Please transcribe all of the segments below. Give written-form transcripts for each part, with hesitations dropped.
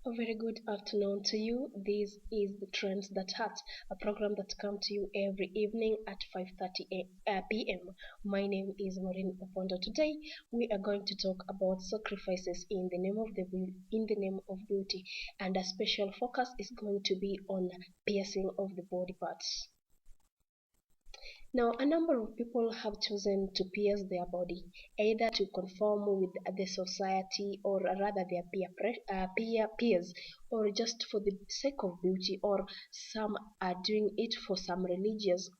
A very good afternoon to you. This is the Trends That Hurt, a program that comes to you every evening at 5:30 p.m. My name is Maureen Opondo. Today we are going to talk about sacrifices in the name of beauty, and a special focus is going to be on piercing of the body parts. Now, a number of people have chosen to pierce their body, either to conform with the society or rather their peers, or just for the sake of beauty, or some are doing it for some religious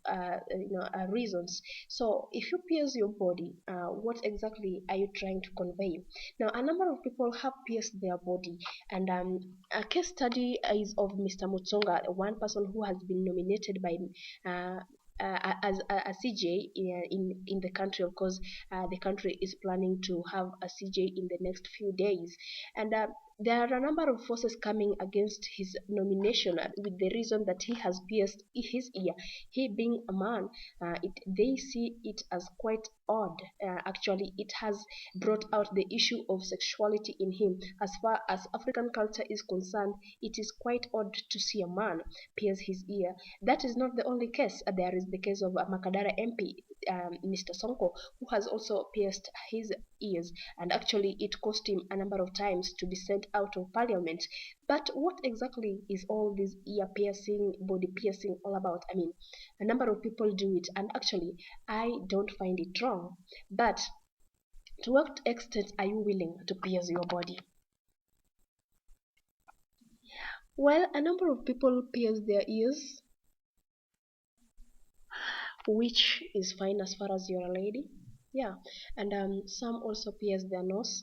reasons. So, if you pierce your body, what exactly are you trying to convey? Now, a number of people have pierced their body, and a case study is of Mr. Mutsonga, one person who has been nominated by uh, as a CJ in the country. Of course, the country is planning to have a CJ in the next few days, and there are a number of forces coming against his nomination with the reason that he has pierced his ear. He being a man, they see it as quite odd. Actually, it has brought out the issue of sexuality in him. As far as African culture is concerned, it is quite odd to see a man pierce his ear. That is not the only case. There is the case of Makadara MP, Mr. Sonko, who has also pierced his ears, and actually it cost him a number of times to be sent out of parliament. But what exactly is all this ear piercing, body piercing all about? I mean, a number of people do it, and actually I don't find it wrong. But to what extent are you willing to pierce your body? Well, a number of people pierce their ears, which is fine as far as you're a lady. Yeah, and some also pierce their nose.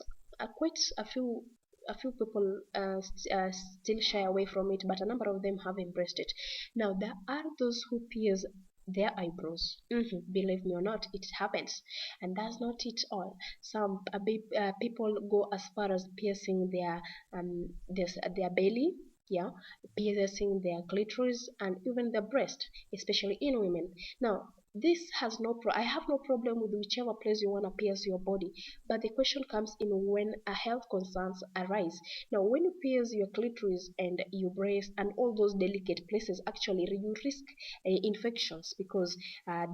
Quite a few people still shy away from it, but a number of them have embraced it. Now there are those who pierce their eyebrows. Believe me or not, it happens, and that's not it all. Some people go as far as piercing their belly. Yeah, piercing their clitoris and even their breast, especially in women. Now, this has I have no problem with whichever place you want to pierce your body, but the question comes in when a health concerns arise. Now, when you pierce your clitoris and your breast and all those delicate places, actually you risk infections, because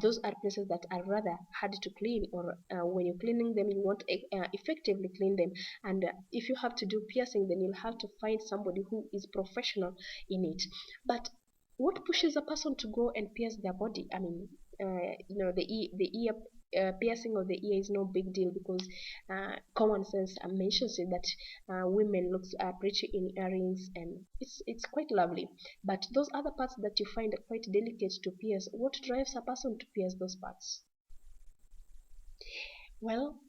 those are places that are rather hard to clean, or when you're cleaning them, you want to effectively clean them. And if you have to do piercing, then you'll have to find somebody who is professional in it. But what pushes a person to go and pierce their body? I mean, the ear piercing of the ear is no big deal, because common sense mentions it that women looks pretty in earrings, and it's quite lovely. But those other parts that you find quite delicate to pierce, what drives a person to pierce those parts? Well,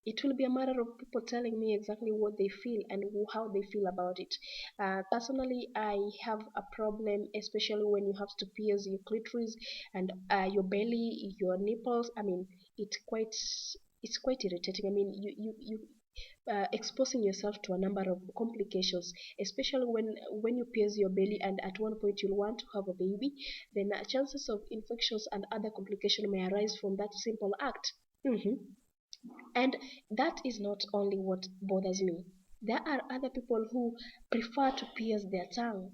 it will be a matter of people telling me exactly what they feel and how they feel about it. Personally, I have a problem, especially when you have to pierce your clitoris and your belly, your nipples. I mean, it's quite irritating. I mean, you exposing yourself to a number of complications, especially when you pierce your belly and at one point you'll want to have a baby. Then chances of infections and other complications may arise from that simple act. And that is not only what bothers me. There are other people who prefer to pierce their tongue.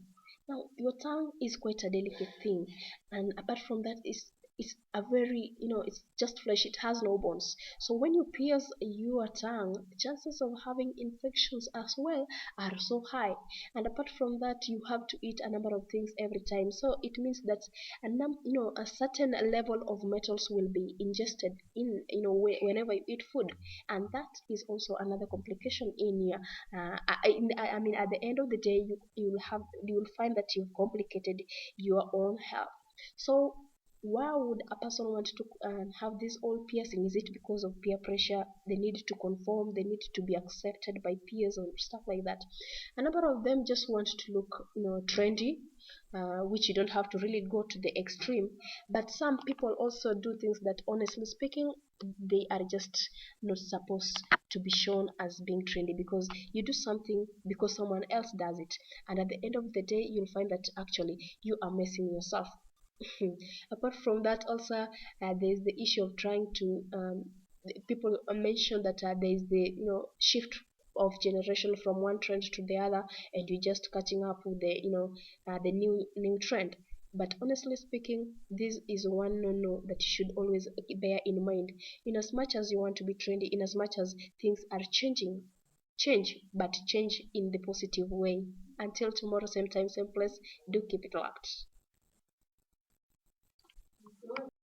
Now, your tongue is quite a delicate thing, and apart from that, it's a very, it's just flesh, it has no bones. So when you pierce your tongue, chances of having infections as well are so high. And apart from that, you have to eat a number of things every time. So it means that a certain level of metals will be ingested in, whenever you eat food, and that is also another complication in your I mean, at the end of the day, you will find that you've complicated your own health. So why would a person want to have this all piercing? Is it because of peer pressure? They need to conform, they need to be accepted by peers and stuff like that. A number of them just want to look, trendy, which you don't have to really go to the extreme. But some people also do things that, honestly speaking, they are just not supposed to be shown as being trendy, because you do something because someone else does it, and at the end of the day, you'll find that actually you are messing yourself. Apart from that, also there is the issue of trying to people mention that there is the shift of generation from one trend to the other, and you're just catching up with the the new trend. But honestly speaking, this is one no that you should always bear in mind. In as much as you want to be trendy, in as much as things are changing, change, but change in the positive way. Until tomorrow, same time, same place, do keep it locked.